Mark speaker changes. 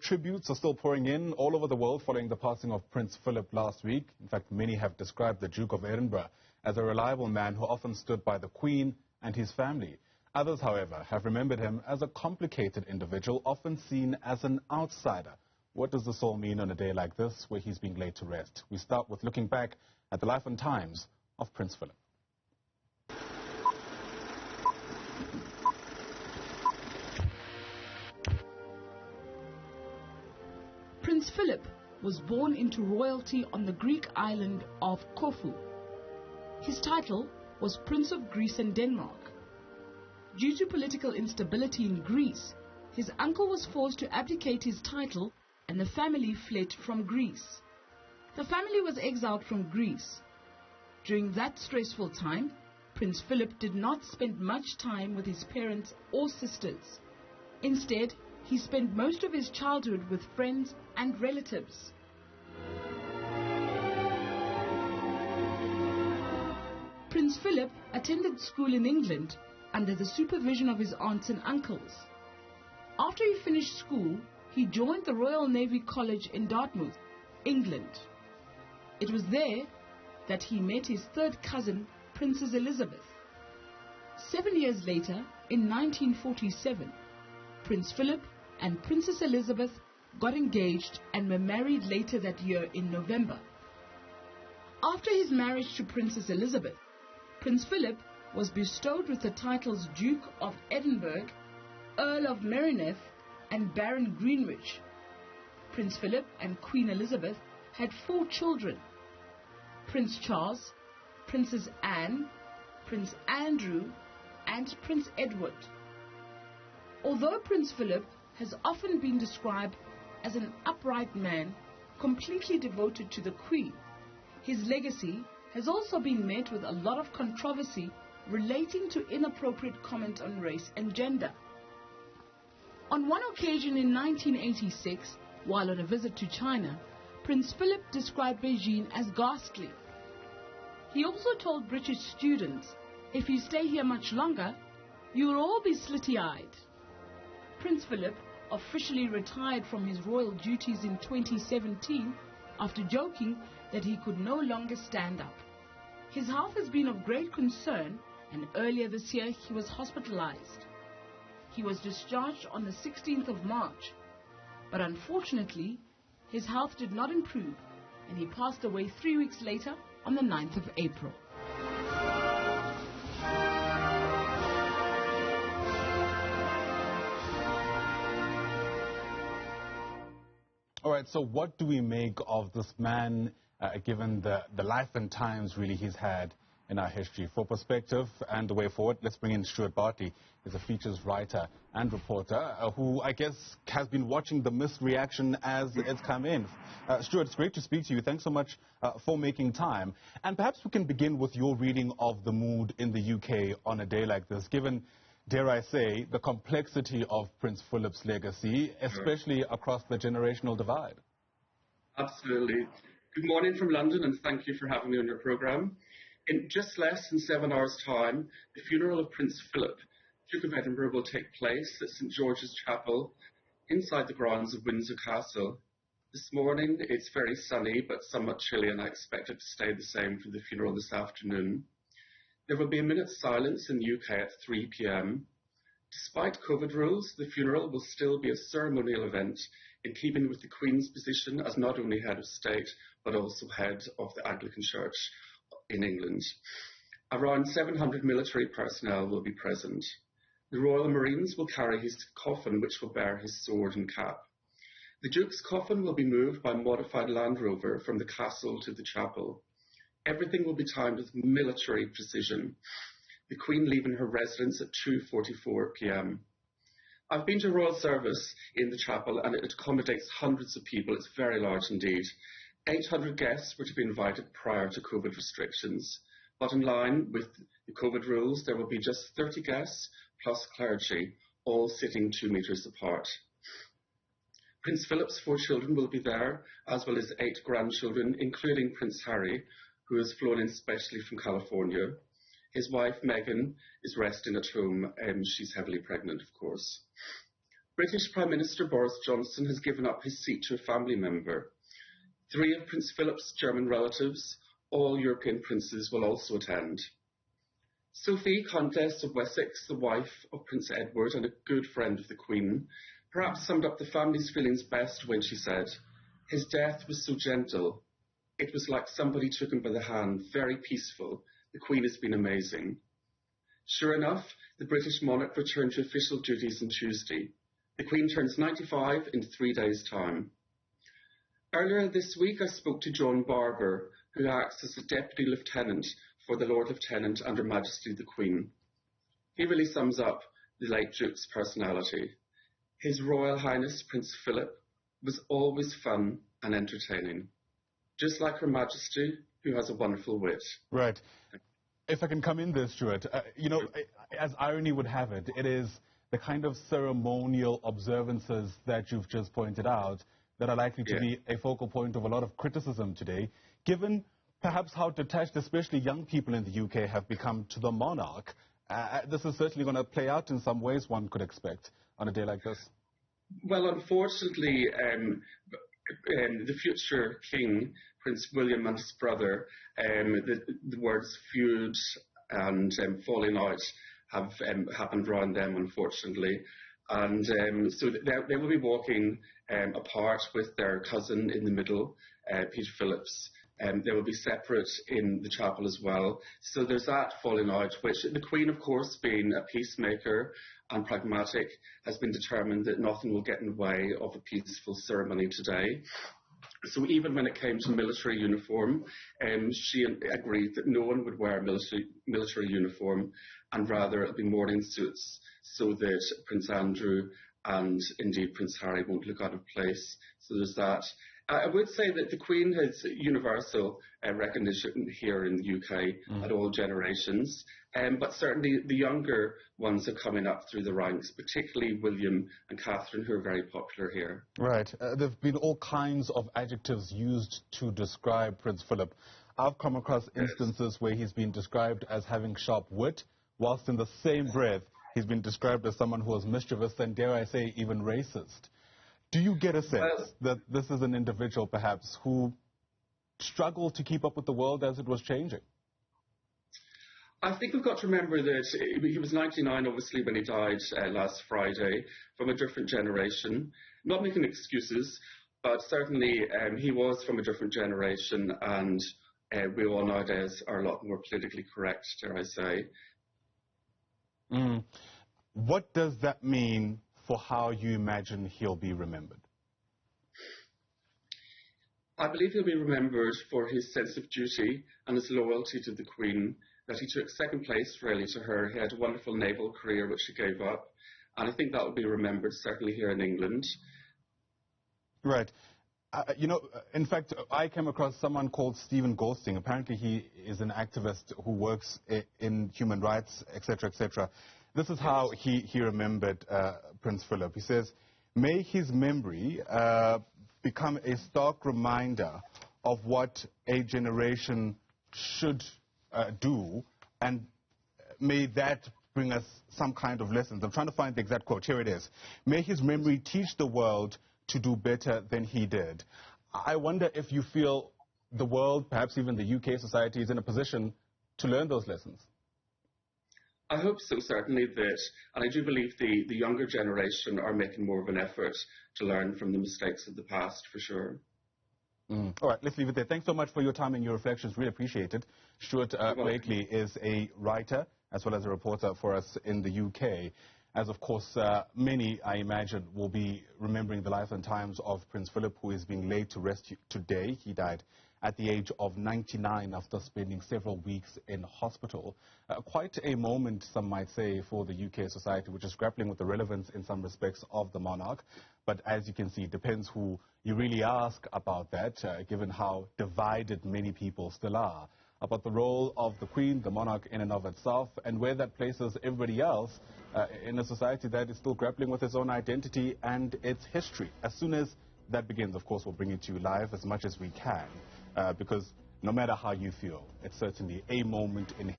Speaker 1: tributes are still pouring in all over the world following the passing of Prince Philip last week. In fact, many have described the Duke of Edinburgh as a reliable man who often stood by the Queen and his family. Others, however, have remembered him as a complicated individual, often seen as an outsider. What does this all mean on a day like this, where he's being laid to rest? We start with looking back at the life and times of Prince Philip.
Speaker 2: Prince Philip was born into royalty on the Greek island of Corfu. His title was Prince of Greece and Denmark. Due to political instability in Greece, his uncle was forced to abdicate his title and the family fled from Greece. The family was exiled from Greece. During that stressful time, Prince Philip did not spend much time with his parents or sisters. Instead, he spent most of his childhood with friends and relatives. Prince Philip attended school in England under the supervision of his aunts and uncles. After he finished school, he joined the Royal Navy College in Dartmouth, England. It was there that he met his third cousin, Princess Elizabeth. 7 years later, in 1947, Prince Philip and Princess Elizabeth got engaged and were married later that year in November. After his marriage to Princess Elizabeth, Prince Philip was bestowed with the titles Duke of Edinburgh, Earl of Merioneth, and Baron Greenwich. Prince Philip and Queen Elizabeth had 4 children: Prince Charles, Princess Anne, Prince Andrew, and Prince Edward. Although Prince Philip has often been described as an upright man, completely devoted to the Queen, his legacy has also been met with a lot of controversy relating to inappropriate comment on race and gender. On one occasion in 1986, while on a visit to China, Prince Philip described Beijing as ghastly. He also told British students, "If you stay here much longer, you will all be slitty-eyed." Prince Philip officially retired from his royal duties in 2017 after joking that he could no longer stand up. His health has been of great concern, and earlier this year he was hospitalized. He was discharged on the 16th of March, but unfortunately his health did not improve and he passed away 3 weeks later on the 9th of April.
Speaker 1: All right, so what do we make of this man, given the life and times really he's had in our history? For perspective and the way forward, let's bring in Stuart Blakely. He's a features writer and reporter who, I guess, has been watching the missed reaction as it's come in. Stuart, it's great to speak to you. Thanks so much for making time. And perhaps we can begin with your reading of the mood in the UK on a day like this, given, dare I say, the complexity of Prince Philip's legacy, especially across the generational divide.
Speaker 3: Absolutely. Good morning from London, and thank you for having me on your programme. In just less than 7 hours' time, the funeral of Prince Philip, Duke of Edinburgh, will take place at St George's Chapel inside the grounds of Windsor Castle. This morning it's very sunny but somewhat chilly, and I expect it to stay the same for the funeral this afternoon. There will be a minute's silence in the UK at 3 p.m. Despite COVID rules, the funeral will still be a ceremonial event in keeping with the Queen's position as not only head of state but also head of the Anglican Church in England. Around 700 military personnel will be present. The Royal Marines will carry his coffin, which will bear his sword and cap. The Duke's coffin will be moved by modified Land Rover from the castle to the chapel. Everything will be timed with military precision, the Queen leaving her residence at 2:44 p.m. I've been to royal service in the chapel and it accommodates hundreds of people. It's very large indeed. 800 guests were to be invited prior to COVID restrictions, but in line with the COVID rules, there will be just 30 guests plus clergy, all sitting 2 meters apart. Prince Philip's 4 children will be there, as well as 8 grandchildren, including Prince Harry, who has flown in specially from California. His wife, Meghan, is resting at home, and she's heavily pregnant, of course. British Prime Minister Boris Johnson has given up his seat to a family member. 3 of Prince Philip's German relatives, all European princes, will also attend. Sophie, Countess of Wessex, the wife of Prince Edward and a good friend of the Queen, perhaps summed up the family's feelings best when she said, "His death was so gentle. It was like somebody took him by the hand, very peaceful. The Queen has been amazing." Sure enough, the British monarch returned to official duties on Tuesday. The Queen turns 95 in 3 days' time. Earlier this week, I spoke to John Barber, who acts as a Deputy Lieutenant for the Lord Lieutenant and Her Majesty the Queen. He really sums up the late Duke's personality. His Royal Highness Prince Philip was always fun and entertaining, just like Her Majesty, who has a wonderful wit.
Speaker 1: Right. If I can come in there, Stuart, as irony would have it, it is the kind of ceremonial observances that you've just pointed out that are likely to be a focal point of a lot of criticism today, given perhaps how detached, especially young people in the UK, have become to the monarch. This is certainly going to play out in some ways, one could expect, on a day like this.
Speaker 3: Well, unfortunately, the future king, Prince William, and his brother, the words feud and falling out have happened around them, unfortunately. And so they will be walking apart with their cousin in the middle, Peter Phillips. They will be separate in the chapel as well. So there's that falling out, which the Queen, of course, being a peacemaker and pragmatic, has been determined that nothing will get in the way of a peaceful ceremony today. So even when it came to military uniform, she agreed that no one would wear a military uniform, and rather it would be mourning suits, so that Prince Andrew and indeed Prince Harry won't look out of place. So there's that. I would say that the Queen has universal recognition here in the UK at all generations, but certainly the younger ones are coming up through the ranks, particularly William and Catherine, who are very popular here.
Speaker 1: Right. There have been all kinds of adjectives used to describe Prince Philip. I've come across instances where he's been described as having sharp wit, whilst in the same breath he's been described as someone who was mischievous and, dare I say, even racist. Do you get a sense that this is an individual, perhaps, who struggled to keep up with the world as it was changing?
Speaker 3: I think we've got to remember that he was 99, obviously, when he died last Friday, from a different generation. Not making excuses, but certainly he was from a different generation, and we all nowadays are a lot more politically correct, dare I say.
Speaker 1: What does that mean for how you imagine he'll be remembered?
Speaker 3: I believe he'll be remembered for his sense of duty and his loyalty to the Queen, that he took second place really to her. He had a wonderful naval career which he gave up, and I think that will be remembered certainly here in England.
Speaker 1: Right. In fact, I came across someone called Stephen Goldstein. Apparently he is an activist who works in human rights, etc., etc. This is how he remembered Prince Philip. He says, "May his memory become a stark reminder of what a generation should do, and may that bring us some kind of lessons." I'm trying to find the exact quote. Here it is. "May his memory teach the world to do better than he did." I wonder if you feel the world, perhaps even the UK society, is in a position to learn those lessons.
Speaker 3: I hope so, certainly, and I do believe the younger generation are making more of an effort to learn from the mistakes of the past, for sure.
Speaker 1: All right, let's leave it there. Thanks so much for your time and your reflections. Really appreciate it. Stuart Blakely is a writer as well as a reporter for us in the UK. As, of course, many, I imagine, will be remembering the life and times of Prince Philip, who is being laid to rest today. He died at the age of 99 after spending several weeks in hospital. Quite a moment, some might say, for the UK society, which is grappling with the relevance in some respects of the monarch. But as you can see, it depends who you really ask about that, given how divided many people still are about the role of the Queen, the monarch in and of itself, and where that places everybody else in a society that is still grappling with its own identity and its history. As soon as that begins, of course, we'll bring it to you live as much as we can, because no matter how you feel, it's certainly a moment in